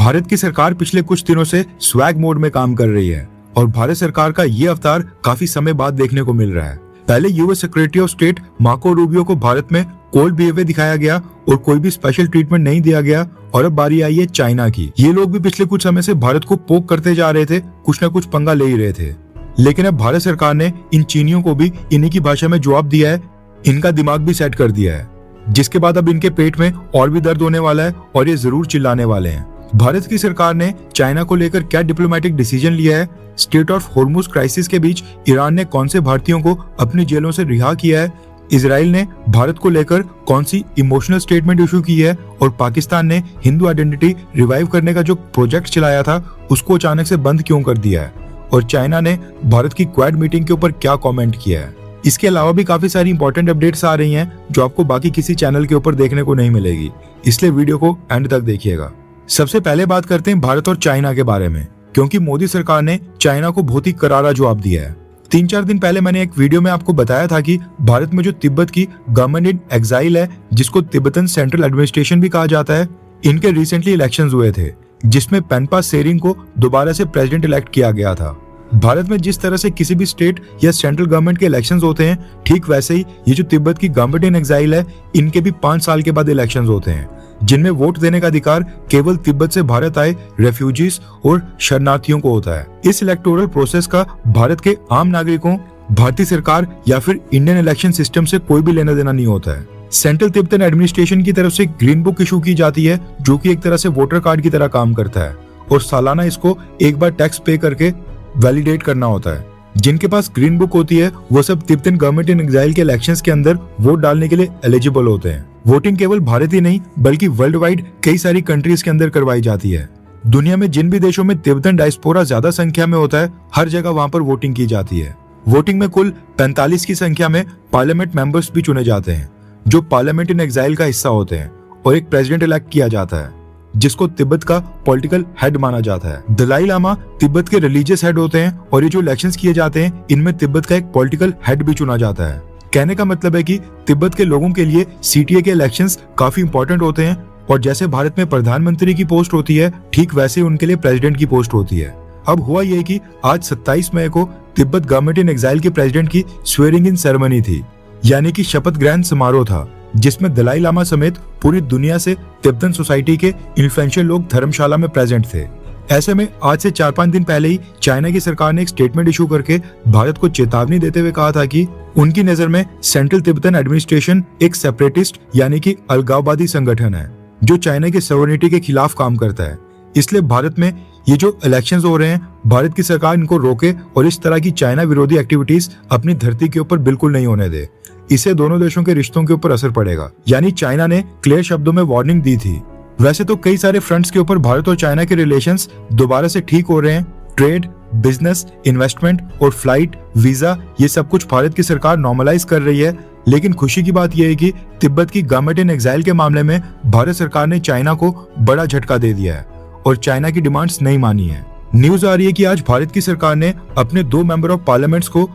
भारत की सरकार पिछले कुछ दिनों से स्वैग मोड में काम कर रही है और भारत सरकार का ये अवतार काफी समय बाद देखने को मिल रहा है। पहले US secretary of state Marco Rubio को भारत में कोल्ड बिहेवियर दिखाया गया और कोई भी स्पेशल ट्रीटमेंट नहीं दिया गया, और अब बारी आई है चाइना की। ये लोग भी पिछले कुछ समय से भारत को पोक करते जा रहे थे, कुछ न कुछ पंगा ले ही रहे थे, लेकिन अब भारत सरकार ने इन चीनियों को भी इन्हीं की भाषा में जवाब दिया है, इनका दिमाग भी सेट कर दिया है, जिसके बाद अब इनके पेट में और भी दर्द होने वाला है और ये जरूर चिल्लाने वाले हैं। भारत की सरकार ने चाइना को लेकर क्या डिप्लोमेटिक डिसीजन लिया है, स्टेट ऑफ होर्मुज क्राइसिस के बीच ईरान ने कौन से भारतीयों को अपनी जेलों से रिहा किया है, इजराइल ने भारत को लेकर कौन सी इमोशनल स्टेटमेंट इशू की है, और पाकिस्तान ने हिंदू आइडेंटिटी रिवाइव करने का जो प्रोजेक्ट चलाया था उसको अचानक से बंद क्यों कर दिया है, और चाइना ने भारत की क्वाड मीटिंग के ऊपर क्या कमेंट किया है। इसके अलावा भी काफी सारी इंपॉर्टेंट अपडेट्स आ रही हैं जो आपको बाकी किसी चैनल के ऊपर देखने को नहीं मिलेगी, इसलिए वीडियो को एंड तक देखिएगा। सबसे पहले बात करते हैं भारत और चाइना के बारे में, क्योंकि मोदी सरकार ने चाइना को बहुत ही करारा जवाब दिया है। 3-4 दिन पहले मैंने एक वीडियो में आपको बताया था कि भारत में जो तिब्बत की गवर्नमेंट इन एग्जाइल है, जिसको तिब्बतन सेंट्रल एडमिनिस्ट्रेशन भी कहा जाता है, इनके रिसेंटली इलेक्शंस हुए थे जिसमें पेनपा सेरिंग को दोबारा से प्रेसिडेंट इलेक्ट किया गया था। भारत में जिस तरह से किसी भी स्टेट या सेंट्रल गवर्नमेंट के इलेक्शंस होते हैं, ठीक वैसे ही ये जो तिब्बत की गवर्नमेंट इन एग्जाइल है, इनके भी 5 साल के बाद इलेक्शंस होते हैं, जिनमें वोट देने का अधिकार केवल तिब्बत से भारत आए रेफ्यूजीज और शरणार्थियों को होता है। इस इलेक्टोरल प्रोसेस का भारत के आम नागरिकों, भारतीय सरकार या फिर इंडियन इलेक्शन सिस्टम से कोई भी लेना देना नहीं होता है। सेंट्रल तिब्बतन एडमिनिस्ट्रेशन की तरफ से ग्रीन बुक इशू की जाती है, जो कि एक तरह से वोटर कार्ड की तरह काम करता है, और सालाना इसको एक बार टैक्स पे करके वैलिडेट करना होता है। जिनके पास ग्रीन बुक होती है वो सब तिब्बतन गवर्नमेंट इन एग्जाइल के इलेक्शंस के अंदर वोट डालने के लिए एलिजिबल होते हैं। वोटिंग केवल भारत ही नहीं बल्कि वर्ल्ड वाइड कई सारी कंट्रीज के अंदर करवाई जाती है। दुनिया में जिन भी देशों में तिब्बतन डायस्पोरा ज्यादा संख्या में होता है, हर जगह वहां पर वोटिंग की जाती है। वोटिंग में कुल 45 की संख्या में पार्लियामेंट मेंबर्स भी चुने जाते हैं, जो पार्लियामेंट इन एग्जाइल का हिस्सा होते हैं, और एक प्रेसिडेंट इलेक्ट किया जाता है जिसको तिब्बत का पॉलिटिकल हेड माना जाता है। दलाई लामा तिब्बत के रिलीजियस हेड होते हैं, और ये जो इलेक्शंस किए जाते हैं इनमें तिब्बत का एक पॉलिटिकल हेड भी चुना जाता है। कहने का मतलब है कि तिब्बत के लोगों के लिए सीटीए के इलेक्शंस काफी इंपॉर्टेंट होते हैं, और जैसे भारत में प्रधानमंत्री की पोस्ट होती है, ठीक वैसे उनके लिए प्रेसिडेंट की पोस्ट होती है। अब हुआ यह कि आज 27 मई को तिब्बत गवर्नमेंट इन एग्जाइल के प्रेसिडेंट की स्वेरिंग इन सेरेमनी थी, यानी कि शपथ ग्रहण समारोह था, जिसमें दलाई लामा समेत पूरी दुनिया से तिब्बतन सोसाइटी के इन्फ्लुएंशियल लोग धर्मशाला में प्रेजेंट थे। ऐसे में आज से 4-5 दिन पहले ही चाइना की सरकार ने एक स्टेटमेंट इशू करके भारत को चेतावनी देते हुए कहा था कि उनकी नजर में सेंट्रल तिब्बतन एडमिनिस्ट्रेशन एक सेपरेटिस्ट यानी कि अलगाववादी संगठन है, जो चाइना की सॉवरेनिटी के खिलाफ काम करता है। इसलिए भारत में ये जो इलेक्शंस हो रहे हैं, भारत की सरकार इनको रोके और इस तरह की चाइना विरोधी एक्टिविटीज अपनी धरती के ऊपर बिल्कुल नहीं होने दे। इससे दोनों देशों के रिश्तों के ऊपर असर पड़ेगा। यानी चाइना ने क्लियर शब्दों में वार्निंग दी थी। वैसे तो कई सारे फ्रंट्स के ऊपर भारत और चाइना के रिलेशंस दोबारा से ठीक हो रहे हैं। ट्रेड, बिजनेस, इन्वेस्टमेंट और फ्लाइट, वीजा, ये सब कुछ भारत की सरकार नॉर्मलाइज कर रही है। लेकिन खुशी की बात यह है कि तिब्बत की गवर्नमेंट इन एग्जाइल के मामले में भारत सरकार ने चाइना को बड़ा झटका दे दिया है और चाइना की डिमांड्स नहीं मानी है। न्यूज आ रही है कि आज भारत की सरकार ने अपने 2 मेंबर ऑफ पार्लियामेंट्स को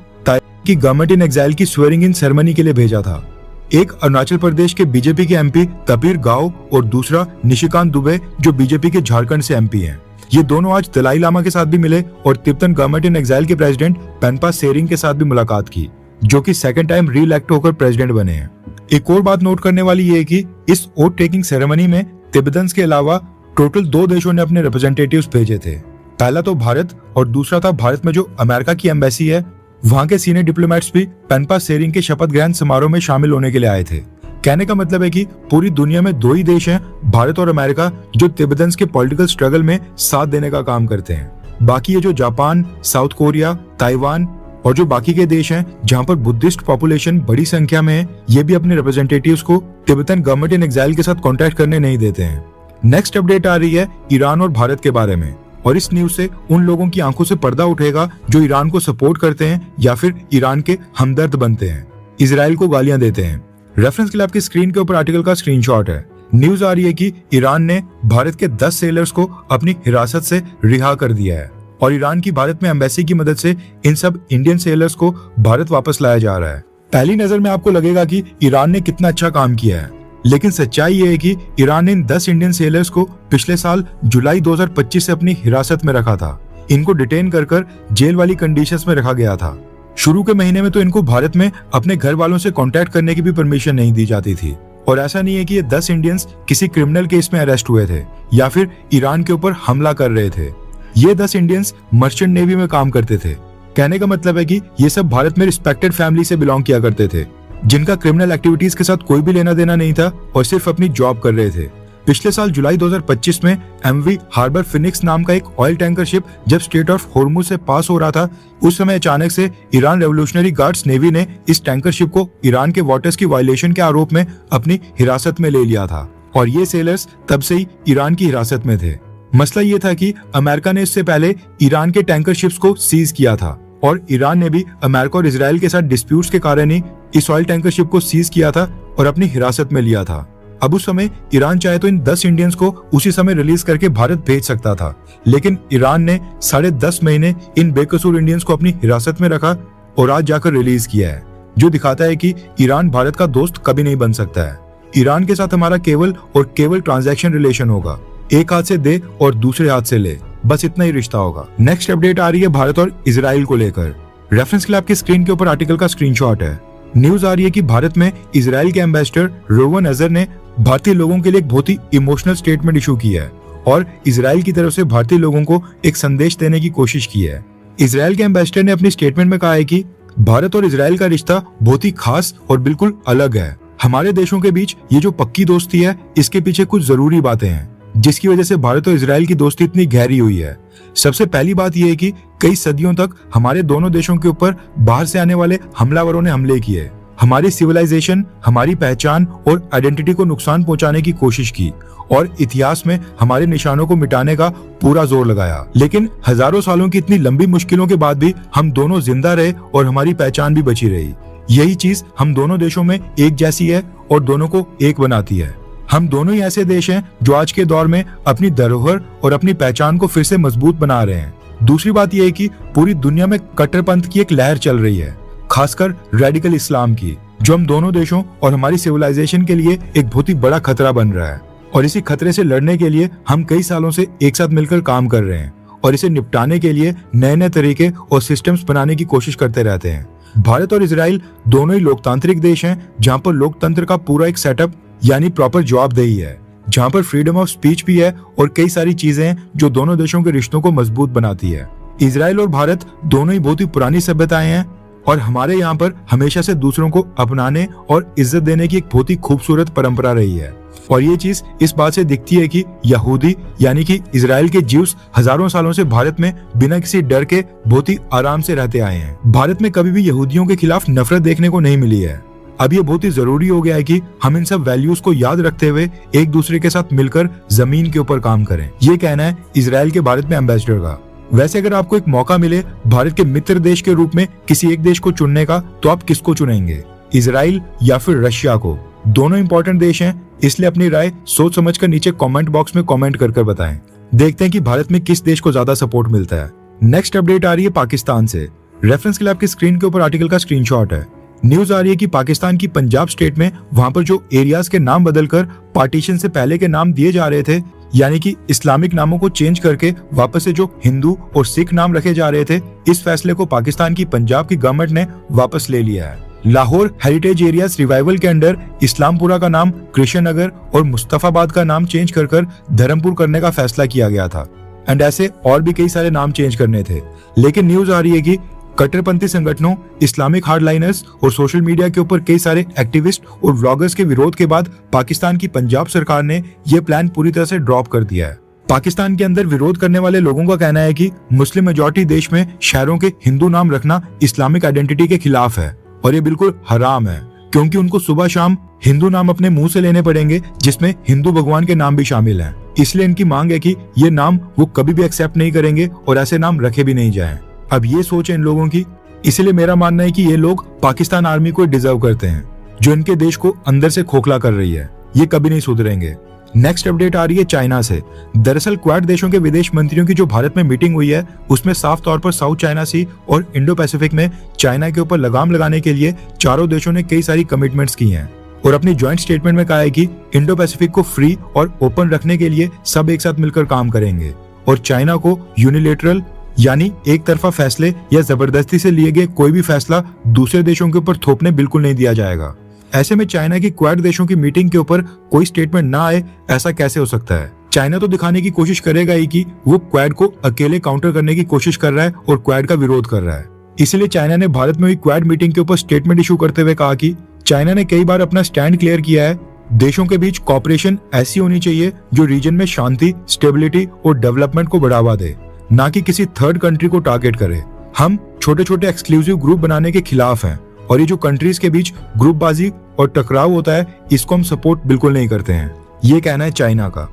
की गवर्नमेंट इन एग्जाइल की स्वेरिंग इन सेरेमनी के लिए भेजा था। एक अरुणाचल प्रदेश के बीजेपी के एमपी कबीर गाओ और दूसरा निशिकांत दुबे, जो बीजेपी के झारखंड से एमपी हैं। ये दोनों आज दलाई लामा के साथ भी मिले और तिब्बतन गवर्नमेंट इन एग्जाइल के प्रेसिडेंट पेनपा सेरिंग के साथ भी मुलाकात की, जो कि सेकंड टाइम री इलेक्ट होकर प्रेसिडेंट बने हैं। एक और बात नोट करने वाली ये है कि इस वोट टेकिंग सेरेमनी में तिब्बतन्स के अलावा टोटल 2 देशों ने अपने रिप्रेजेंटेटिव्स भेजे थे। पहला तो भारत और दूसरा था भारत में जो अमेरिका की एम्बेसी है, वहां के सीनियर डिप्लोमेट्स भी पेनपा सेरिंग के शपथ ग्रहण समारोह में शामिल होने के लिए आए थे। कहने का मतलब है कि पूरी दुनिया में 2 ही देश हैं, भारत और अमेरिका, जो तिब्बतन्स के पॉलिटिकल स्ट्रगल में साथ देने का काम करते हैं। बाकी ये जो जापान, साउथ कोरिया, ताइवान और जो बाकी के देश हैं जहां पर बुद्धिस्ट पॉपुलेशन बड़ी संख्या में है, ये भी अपने रिप्रेजेंटेटिव्स को तिब्बतन गवर्नमेंट इन एग्जाइल के साथ कॉन्टेक्ट करने नहीं देते हैं। नेक्स्ट अपडेट आ रही है ईरान और भारत के बारे में, और इस न्यूज से उन लोगों की आंखों से पर्दा उठेगा जो ईरान को सपोर्ट करते हैं या फिर ईरान के हमदर्द बनते हैं, इजराइल को गालियां देते हैं। रेफरेंस के लिए आपकी स्क्रीन के ऊपर आर्टिकल का स्क्रीनशॉट है। न्यूज आ रही है कि ईरान ने भारत के 10 सेलर्स को अपनी हिरासत से रिहा कर दिया है, और ईरान की भारत में एम्बेसी की मदद से इन सब इंडियन सेलर्स को भारत वापस लाया जा रहा है। पहली नजर में आपको लगेगा कि ईरान ने कितना अच्छा काम किया है, लेकिन सच्चाई ये है कि ईरान ने इन 10 इंडियन सेलर्स को पिछले साल जुलाई 2025 से अपनी हिरासत में रखा था। इनको डिटेन कर जेल वाली कंडीशंस में रखा गया था। शुरू के महीने में तो इनको भारत में अपने घर वालों से कांटेक्ट करने की भी परमिशन नहीं दी जाती थी। और ऐसा नहीं है कि ये 10 इंडियंस किसी क्रिमिनल केस में अरेस्ट हुए थे या फिर ईरान के ऊपर हमला कर रहे थे। ये 10 इंडियंस मर्चेंट नेवी में काम करते थे। कहने का मतलब है कि ये सब भारत में रिस्पेक्टेड फैमिली से बिलोंग किया करते थे, जिनका क्रिमिनल एक्टिविटीज के साथ कोई भी लेना देना नहीं था और सिर्फ अपनी जॉब कर रहे थे। पिछले साल जुलाई 2025 में एमवी हार्बर फिनिक्स नाम का एक ऑयल टैंकर शिप जब स्ट्रेट ऑफ होर्मुज से पास हो रहा था, उस समय अचानक से ईरान रेवोल्यूशनरी गार्ड्स नेवी ने इस टैंकर शिप को ईरान के वाटर्स की वायलेशन के आरोप में अपनी हिरासत में ले लिया था और ये सेलर्स तब से ही ईरान की हिरासत में थे। मसला ये था कि अमेरिका ने इससे पहले ईरान के टैंकर शिप्स को सीज किया था और ईरान ने भी अमेरिका और इजराइल के साथ डिस्प्यूट्स के कारण ही इस ऑयल टैंकर शिप को सीज किया था और अपनी हिरासत में लिया था। अब उस समय ईरान चाहे तो इन 10 इंडियंस को उसी समय रिलीज करके भारत भेज सकता था, लेकिन ईरान ने 10.5 महीने इन बेकसूर इंडियंस को अपनी हिरासत में रखा और आज जाकर रिलीज किया है, जो दिखाता है कि ईरान भारत का दोस्त कभी नहीं बन सकता है। ईरान के साथ हमारा केवल और केवल ट्रांजैक्शन रिलेशन होगा, एक हाथ से दे और दूसरे हाथ से ले, बस इतना ही रिश्ता होगा। नेक्स्ट अपडेट आ रही है भारत और इजराइल को लेकर। रेफरेंस के लिए आपकी स्क्रीन के ऊपर आर्टिकल का स्क्रीनशॉट है। न्यूज आ रही है कि भारत में इजराइल के एम्बेसडर रोवन अजहर ने भारतीय लोगों के लिए एक बहुत ही इमोशनल स्टेटमेंट इशू किया है और इजराइल की तरफ से भारतीय लोगों को एक संदेश देने की कोशिश की है। इजराइल के एम्बेसडर ने अपनी स्टेटमेंट में कहा है कि भारत और इजराइल का रिश्ता बहुत ही खास और बिल्कुल अलग है। हमारे देशों के बीच ये जो पक्की दोस्ती है, इसके पीछे कुछ जरूरी बातें हैं जिसकी वजह से भारत और इजराइल की दोस्ती इतनी गहरी हुई है। सबसे पहली बात यह है कि कई सदियों तक हमारे दोनों देशों के ऊपर बाहर से आने वाले हमलावरों ने हमले किए, हमारी सिविलाइजेशन, हमारी पहचान और आइडेंटिटी को नुकसान पहुंचाने की कोशिश की और इतिहास में हमारे निशानों को मिटाने का पूरा जोर लगाया। लेकिन हजारों सालों की इतनी लंबी मुश्किलों के बाद भी हम दोनों जिंदा रहे और हमारी पहचान भी बची रही। यही चीज हम दोनों देशों में एक जैसी है और दोनों को एक बनाती है। हम दोनों ही ऐसे देश हैं जो आज के दौर में अपनी धरोहर और अपनी पहचान को फिर से मजबूत बना रहे हैं। दूसरी बात यह है कि पूरी दुनिया में कट्टरपंथ की एक लहर चल रही है, खासकर रेडिकल इस्लाम की, जो हम दोनों देशों और हमारी सिविलाइजेशन के लिए एक बहुत ही बड़ा खतरा बन रहा है। और इसी खतरे से लड़ने के लिए हम कई सालों से एक साथ मिलकर काम कर रहे हैं और इसे निपटाने के लिए नए नए तरीके और सिस्टम्स बनाने की कोशिश करते रहते हैं। भारत और इजराइल दोनों ही लोकतांत्रिक देश हैं, जहाँ पर लोकतंत्र का पूरा एक सेटअप यानी प्रॉपर जवाबदेही है, जहाँ पर फ्रीडम ऑफ स्पीच भी है और कई सारी चीजें जो दोनों देशों के रिश्तों को मजबूत बनाती है। इजराइल और भारत दोनों ही बहुत ही पुरानी सभ्यताएं हैं और हमारे यहाँ पर हमेशा से दूसरों को अपनाने और इज्जत देने की एक बहुत ही खूबसूरत परंपरा रही है। और ये चीज इस बात से दिखती है कि यहूदी यानी कि इजराइल के ज्यूस हजारों सालों से भारत में बिना किसी डर के बहुत ही आराम से रहते आए हैं। भारत में कभी भी यहूदियों के खिलाफ नफरत देखने को नहीं मिली है। अब ये बहुत ही जरूरी हो गया है कि हम इन सब वैल्यूज को याद रखते हुए एक दूसरे के साथ मिलकर जमीन के ऊपर काम करें। ये कहना है इजराइल के भारत में एम्बेसडर का। वैसे अगर आपको एक मौका मिले भारत के मित्र देश के रूप में किसी एक देश को चुनने का, तो आप किसको चुनेंगे, इजराइल या फिर रशिया को? दोनों इंपॉर्टेंट देश हैं, इसलिए अपनी राय सोच समझ कर नीचे कमेंट बॉक्स में कमेंट कर बताएं। देखते हैं कि भारत में किस देश को ज्यादा सपोर्ट मिलता है। नेक्स्ट अपडेट आ रही है पाकिस्तान से। रेफरेंस के लिए आपकी स्क्रीन के ऊपर आर्टिकल का स्क्रीनशॉट है। न्यूज आ रही है कि पाकिस्तान की पंजाब स्टेट में वहां पर जो एरियाज के नाम बदलकर पार्टीशन से पहले के नाम दिए जा रहे थे, यानी कि इस्लामिक नामों को चेंज करके वापस से जो हिंदू और सिख नाम रखे जा रहे थे, इस फैसले को पाकिस्तान की पंजाब की गवर्नमेंट ने वापस ले लिया है। लाहौर हेरिटेज एरियाज रिवाइवल के अंडर इस्लामपुरा का नाम कृष्ण नगर और मुस्तफाबाद का नाम चेंज कर धर्मपुर करने का फैसला किया गया था। एंड ऐसे और भी कई सारे नाम चेंज करने थे। लेकिन न्यूज आ रही है कि कट्टरपंथी संगठनों, इस्लामिक हार्डलाइनर्स और सोशल मीडिया के ऊपर कई सारे एक्टिविस्ट और व्लॉगर्स के विरोध के बाद पाकिस्तान की पंजाब सरकार ने यह प्लान पूरी तरह से ड्रॉप कर दिया है। पाकिस्तान के अंदर विरोध करने वाले लोगों का कहना है कि मुस्लिम मेजॉरिटी देश में शहरों के हिंदू नाम रखना इस्लामिक आइडेंटिटी के खिलाफ है और ये बिल्कुल हराम है, क्योंकि उनको सुबह शाम हिंदू नाम अपने मुंह से लेने पड़ेंगे जिसमें हिंदू भगवान के नाम भी शामिल हैं। इसलिए इनकी मांग है कि ये नाम वो कभी भी एक्सेप्ट नहीं करेंगे और ऐसे नाम रखे भी नहीं जाएं। अब ये सोच है इन लोगों की, इसलिए मेरा मानना है कि ये लोग पाकिस्तान आर्मी को डिजर्व करते हैं जो इनके देश को अंदर से खोखला कर रही है। ये कभी नहीं सुधरेंगे। नेक्स्ट अपडेट आ रही है चाइना से। दरअसल क्वाड देशों के विदेश मंत्रियों की जो भारत में मीटिंग हुई है, उसमें साफ तौर पर साउथ चाइना सी और इंडो पैसिफिक में चाइना के ऊपर लगाम लगाने के लिए चारों देशों ने कई सारी कमिटमेंट्स की हैं। और अपनी ज्वाइंट स्टेटमेंट में कहा है कि इंडो पैसिफिक को फ्री और ओपन रखने के लिए सब एक साथ मिलकर काम करेंगे और चाइना को यूनिलेटरल यानी एक तरफा फैसले या जबरदस्ती से लिए गए कोई भी फैसला दूसरे देशों के ऊपर थोपने बिल्कुल नहीं दिया जाएगा। ऐसे में चाइना की क्वाड देशों की मीटिंग के ऊपर कोई स्टेटमेंट ना आए, ऐसा कैसे हो सकता है? चाइना तो दिखाने की कोशिश करेगा ही कि वो क्वाड को अकेले काउंटर करने की कोशिश कर रहा है और क्वाड का विरोध कर रहा है। इसलिए चाइना ने भारत में हुई क्वाड मीटिंग के ऊपर स्टेटमेंट इशू करते हुए कहा कि चाइना ने कई बार अपना स्टैंड क्लियर किया है, देशों के बीच कॉपरेशन ऐसी होनी चाहिए जो रीजन में शांति, स्टेबिलिटी और डेवलपमेंट को बढ़ावा दे, ना कि किसी थर्ड कंट्री को टारगेट करे। हम छोटे छोटे एक्सक्लूसिव ग्रुप बनाने के खिलाफ हैं और ये जो कंट्रीज के बीच ग्रुपबाजी और टकराव होता है, इसको हम सपोर्ट बिल्कुल नहीं करते हैं। ये कहना है चाइना का।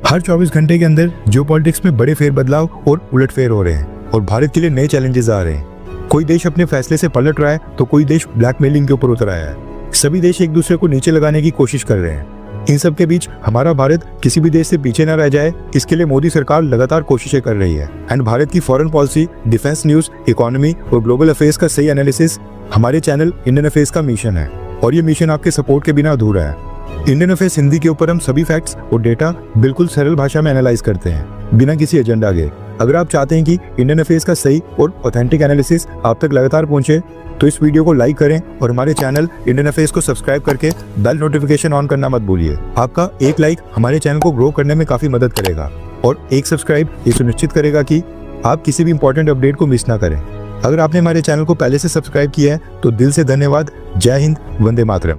हर 24 घंटे के अंदर जियोपॉलिटिक्स में बड़े फेरबदलाव और उलटफेर हो रहे हैं और भारत के लिए नए चैलेंजेस आ रहे हैं। कोई देश अपने फैसले से पलट रहा है तो कोई देश ब्लैकमेलिंग के ऊपर उतर आया है। सभी देश एक दूसरे को नीचे लगाने की कोशिश कर रहे हैं। इन सब के बीच हमारा भारत किसी भी देश से पीछे न रह जाए, इसके लिए मोदी सरकार लगातार कोशिशें कर रही है। एंड भारत की foreign policy, defence news, economy और ग्लोबल अफेयर्स का सही एनालिसिस हमारे चैनल इंडियन अफेयर्स का मिशन है और ये मिशन आपके सपोर्ट के बिना अधूरा है। इंडियन अफेयर्स हिंदी के ऊपर हम सभी फैक्ट्स और डेटा बिल्कुल सरल भाषा में एनालाइज करते हैं, बिना किसी एजेंडा के। अगर आप चाहते हैं कि इंडियन अफेयर्स का सही और ऑथेंटिक एनालिसिस आप तक लगातार पहुंचे, तो इस वीडियो को लाइक करें और हमारे चैनल इंडियन अफेयर्स को सब्सक्राइब करके बेल नोटिफिकेशन ऑन करना मत भूलिए। आपका एक लाइक हमारे चैनल को ग्रो करने में काफी मदद करेगा और एक सब्सक्राइब ये सुनिश्चित करेगा कि आप किसी भी इंपॉर्टेंट अपडेट को मिस ना करें। अगर आपने हमारे चैनल को पहले से सब्सक्राइब किया है तो दिल से धन्यवाद। जय हिंद, वंदे मातरम।